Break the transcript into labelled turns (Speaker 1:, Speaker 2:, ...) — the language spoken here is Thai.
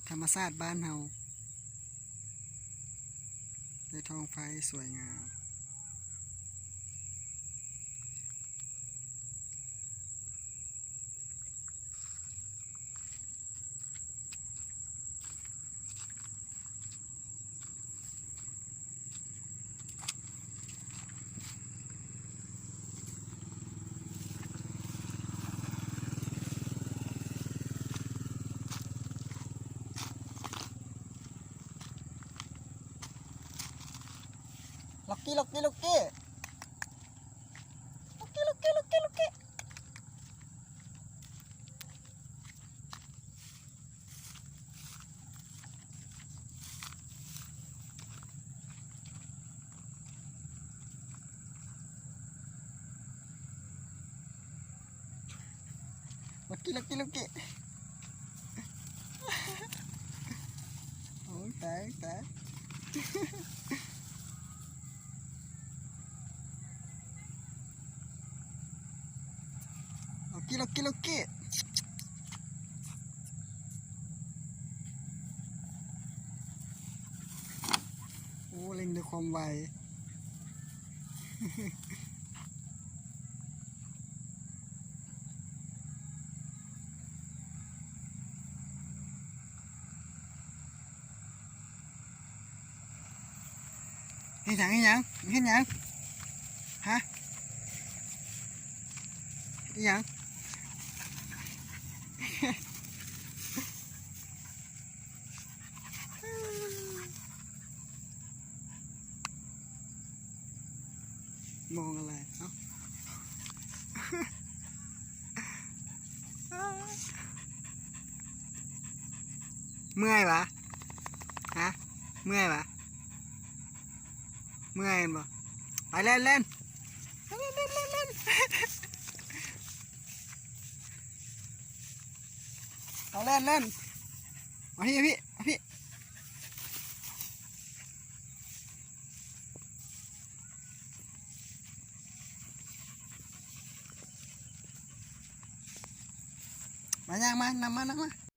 Speaker 1: ธรรมชาติบ้านเฮาในท้องฟ้าสวยงามล็อกกี้ล็อกกี้ล็อกกี้ล็อกกี้ล็อกกี้ล็อกกี้ล็อกกี้ล็อกกี้ล็อกกี้ล็อกกี้โอ้ยตายตายล็อกกี้ล็อกกี้ล็อกกี้โอ้เล่นด้วยความไวเห็นยังเห็นยังเห็นยังฮะเห็นยังมองอะไรเอ้าเมื่อยปะฮะเมื่อยปะเมื่อยบ่ไปเล่นเล่นเล่นเล่นเล่นเล่นเอาเล่นเล่นมาพี่พี่พี่มาย่างมานำมานำมา